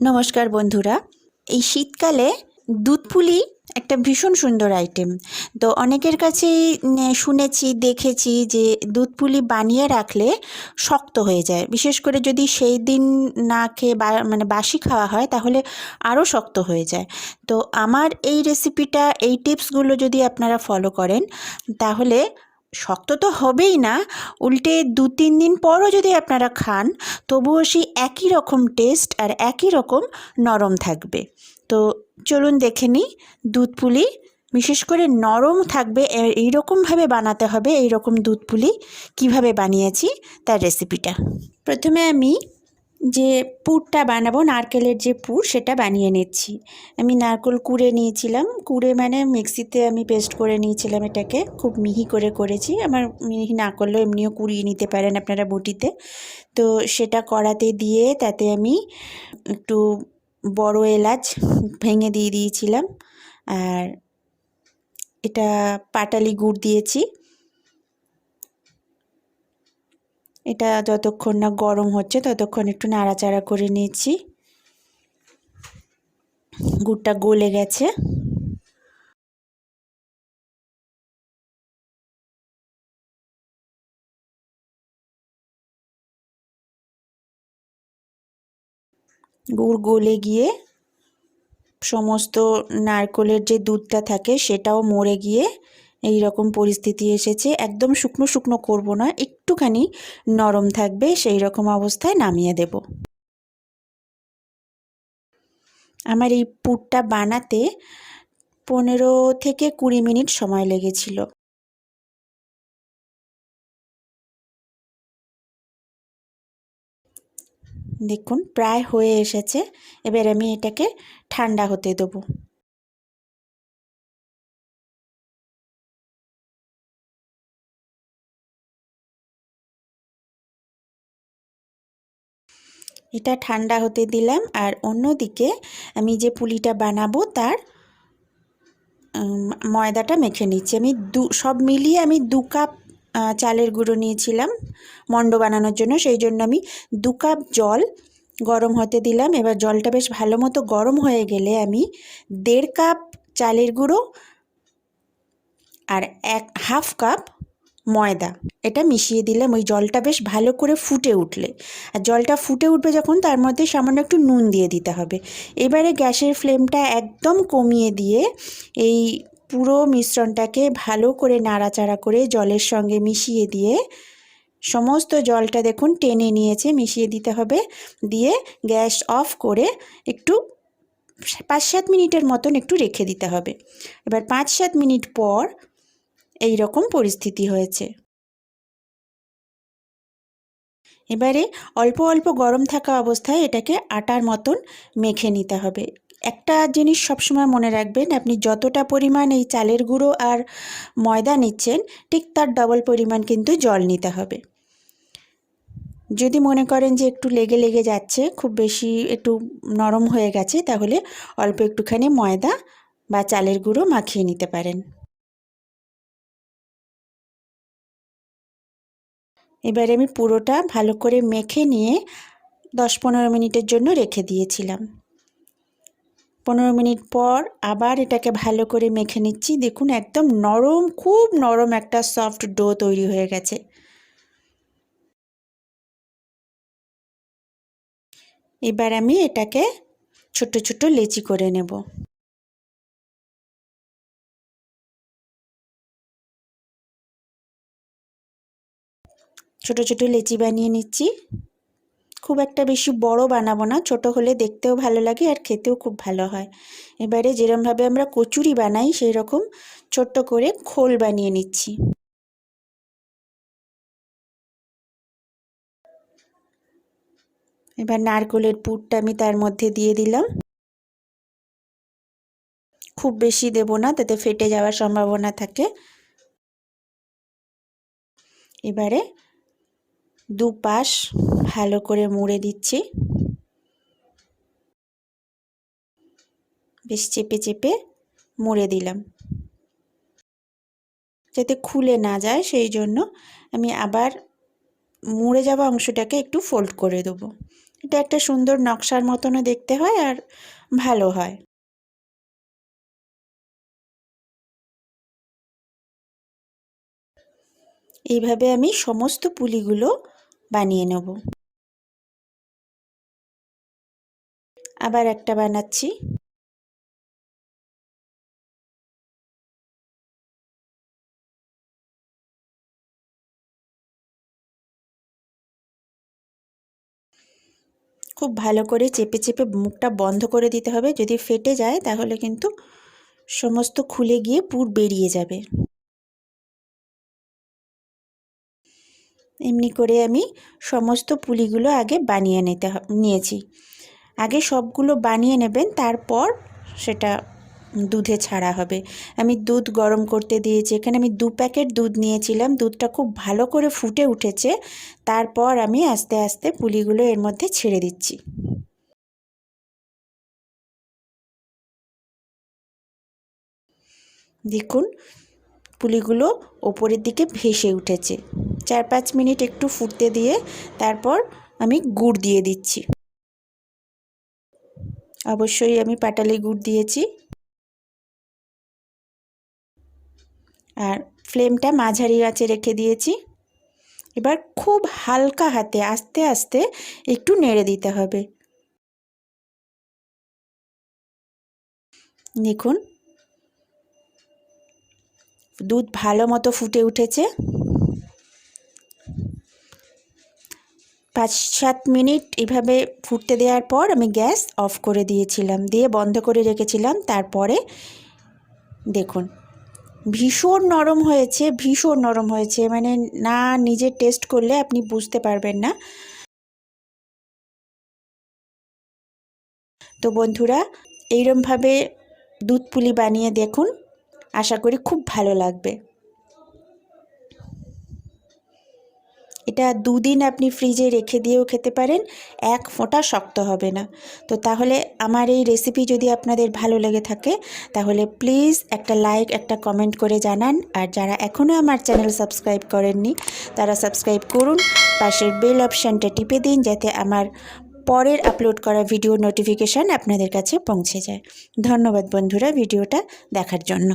নমস্কার বন্ধুরা, এই শীতকালে দুধ পুলি একটা ভীষণ সুন্দর আইটেম। তো অনেকের কাছেই শুনেছি, দেখেছি যে দুধ পুলি বানিয়ে রাখলে শক্ত হয়ে যায়। বিশেষ করে যদি সেই দিন না খেয়ে বাসি খাওয়া হয় তাহলে আরও শক্ত হয়ে যায়। তো আমার এই রেসিপিটা, এই টিপসগুলো যদি আপনারা ফলো করেন তাহলে শক্ত তো হবেই না, উল্টে 2-3 দিন পরও যদি আপনারা খান তবুও সেই একই রকম টেস্ট আর একই রকম নরম থাকবে। তো চলুন দেখে নিই দুধ পুলি বিশেষ করে নরম থাকবে এইরকমভাবে বানাতে হবে। এইরকম দুধ পুলি কীভাবে বানিয়েছি তার রেসিপিটা। প্রথমে আমি যে পুরটা বানাবো, নারকেলের যে পুর, সেটা বানিয়ে নিচ্ছি। আমি নারকেল কুড়ে নিয়েছিলাম, কুড়ে মানে মিক্সিতে আমি পেস্ট করে নিয়েছিলাম। এটাকে খুব মিহি করে করেছি। আমার মিহি না করলেও এমনিও কুড়িয়ে নিতে পারেন আপনারা বটিতে। তো সেটা কড়াতে দিয়ে তাতে আমি একটু বড় এলাচ ভেঙে দিয়ে দিয়েছিলাম, আর এটা পাটালি গুড় দিয়েছি। এটা যতক্ষণ না গরম হচ্ছে ততক্ষণ একটু নাড়াচাড়া করে নিয়েছি। গুড়টা গলে গেছে। গুড় গলে গিয়ে সমস্ত নারকেলের যে দুধটা থাকে সেটাও মরে গিয়ে এই রকম পরিস্থিতি এসেছে। একদম শুকনো শুকনো করব না, একটুখানি নরম থাকবে, সেই রকম অবস্থায় নামিয়ে দেব। আমার এই পুরটা বানাতে 15 থেকে 20 মিনিট সময় লেগেছিল। দেখুন প্রায় হয়ে এসেছে। এবার আমি এটাকে ঠান্ডা হতে দেবো। এটা ঠান্ডা হতে দিলাম, আর অন্যদিকে আমি যে পুলিটা বানাবো তার ময়দাটা মেখে নিচ্ছি। আমি সব মিলিয়ে আমি 2 কাপ চালের গুঁড়ো নিয়েছিলাম মণ্ড বানানোর জন্য। সেই জন্য আমি 2 কাপ জল গরম হতে দিলাম। এবার জলটা বেশ ভালো মতো গরম হয়ে গেলে আমি 1.5 কাপ চালের গুঁড়ো আর 1/2 কাপ ময়দা এটা মিশিয়ে দিলাম। ওই জলটা বেশ ভালো করে ফুটে উঠলে, আর জলটা ফুটে উঠবে যখন, তার মধ্যে সামান্য একটু নুন দিয়ে দিতে হবে। এবারে গ্যাসের ফ্লেমটা একদম কমিয়ে দিয়ে এই পুরো মিশ্রণটাকে ভালো করে নাড়াচাড়া করে জলের সঙ্গে মিশিয়ে দিয়ে, সমস্ত জলটা দেখুন টেনে নিয়েছে, মিশিয়ে দিতে হবে। দিয়ে গ্যাস অফ করে একটু 5-7 মিনিটের মতন একটু রেখে দিতে হবে। এবার 5-7 মিনিট পর এই রকম পরিস্থিতি হয়েছে। এবারে অল্প অল্প গরম থাকা অবস্থায় এটাকে আটার মতন মেখে নিতে হবে। একটা জিনিস সবসময় মনে রাখবেন, আপনি যতটা পরিমাণ এই চালের গুঁড়ো আর ময়দা নিচ্ছেন ঠিক তার ডবল পরিমাণ কিন্তু জল নিতে হবে। যদি মনে করেন যে একটু লেগে লেগে যাচ্ছে, খুব বেশি একটু নরম হয়ে গেছে, তাহলে অল্প একটুখানি ময়দা বা চালের গুঁড়ো মাখিয়ে নিতে পারেন। এবারে আমি পুরোটা ভালো করে মেখে নিয়ে 10-15 মিনিটের জন্য রেখে দিয়েছিলাম। 15 মিনিট পর আবার এটাকে ভালো করে মেখে নিচ্ছি। দেখুন একদম নরম, খুব নরম একটা সফট ডো তৈরি হয়ে গেছে। এবার আমি এটাকে ছোট ছোট লেচি করে নেব। ছোট ছোট লেচি বানিয়ে নিচ্ছি। খুব একটা বেশি বড় বানাবো না, ছোট হলে দেখতেও ভালো লাগে আর খেতেও খুব ভালো হয়। এবারে যেরকমভাবে আমরা কচুরি বানাই সেই রকম ছোট্ট করে খোল বানিয়ে নিচ্ছি। এবার নারকেলের পুরটা আমি তার মধ্যে দিয়ে দিলাম। খুব বেশি দেব না, তাতে ফেটে যাওয়ার সম্ভাবনা থাকে। এবারে দুপাশ ভালো করে মুড়ে দিচ্ছি। বেশ চেপে চেপে মুড়ে দিলাম, যাতে খুলে না যায় সেই জন্য আমি আবার মুড়ে যাওয়া অংশটাকে একটু ফোল্ড করে দেবো। এটা একটা সুন্দর নকশার মতনও দেখতে হয় আর ভালো হয়। এইভাবে আমি সমস্ত পুলিগুলো বানিয়ে নেব। আবার একটা বানাচ্ছি। খুব ভালো করে চেপে চেপে মুখটা বন্ধ করে দিতে হবে, যদি ফেটে যায় তাহলে কিন্তু সমস্ত খুলে গিয়ে পুর বেরিয়ে যাবে। এমনি করে আমি সমস্ত পুলিগুলো আগে বানিয়ে নিয়েছি। আগে সবগুলো বানিয়ে নেবেন, তারপর সেটা দুধে ছাড়া হবে। আমি দুধ গরম করতে দিয়েছি, এখানে আমি 2 প্যাকেট দুধ নিয়েছিলাম। দুধটা খুব ভালো করে ফুটে উঠেছে, তারপর আমি আস্তে আস্তে পুলিগুলো এর মধ্যে ছেড়ে দিচ্ছি। দেখুন পুলিগুলো ওপরের দিকে ভেসে উঠেছে। 4-5 মিনিট একটু ফুটতে দিয়ে তারপর আমি গুড় দিয়ে দিচ্ছি। অবশ্যই আমি পাটালি গুড় দিয়েছি। আর ফ্লেমটা মাঝারি আঁচে রেখে দিয়েছি। এবার খুব হালকা হাতে আস্তে আস্তে একটু নেড়ে দিতে হবে। দেখুন দুধ ভালো মতো ফুটে উঠেছে। 5-7 মিনিট এভাবে ফুটতে দেওয়ার পর আমি গ্যাস অফ করে দিয়েছিলাম, দিয়ে বন্ধ করে রেখেছিলাম। তারপরে দেখুন ভীষণ নরম হয়েছে, ভীষণ নরম হয়েছে, মানে না নিজে টেস্ট করলে আপনি বুঝতে পারবেন না। তো বন্ধুরা এইরকমভাবে দুধ পুলি বানিয়ে দেখুন, আশা করি খুব ভালো লাগবে। এটা 2 দিন আপনি ফ্রিজে রেখে দিয়েও খেতে পারেন, এক ফোঁটা শক্ত হবে না। তো তাহলে আমার এই রেসিপি যদি আপনাদের ভালো লেগে থাকে তাহলে প্লিজ একটা লাইক একটা কমেন্ট করে জানান। আর যারা এখনও আমার চ্যানেল সাবস্ক্রাইব করেননি তারা সাবস্ক্রাইব করুন, পাশের বেল অপশানটা টিপে দিন যাতে আমার পরের আপলোড করা ভিডিও নোটিফিকেশান আপনাদের কাছে পৌঁছে যায়। ধন্যবাদ বন্ধুরা ভিডিওটা দেখার জন্য।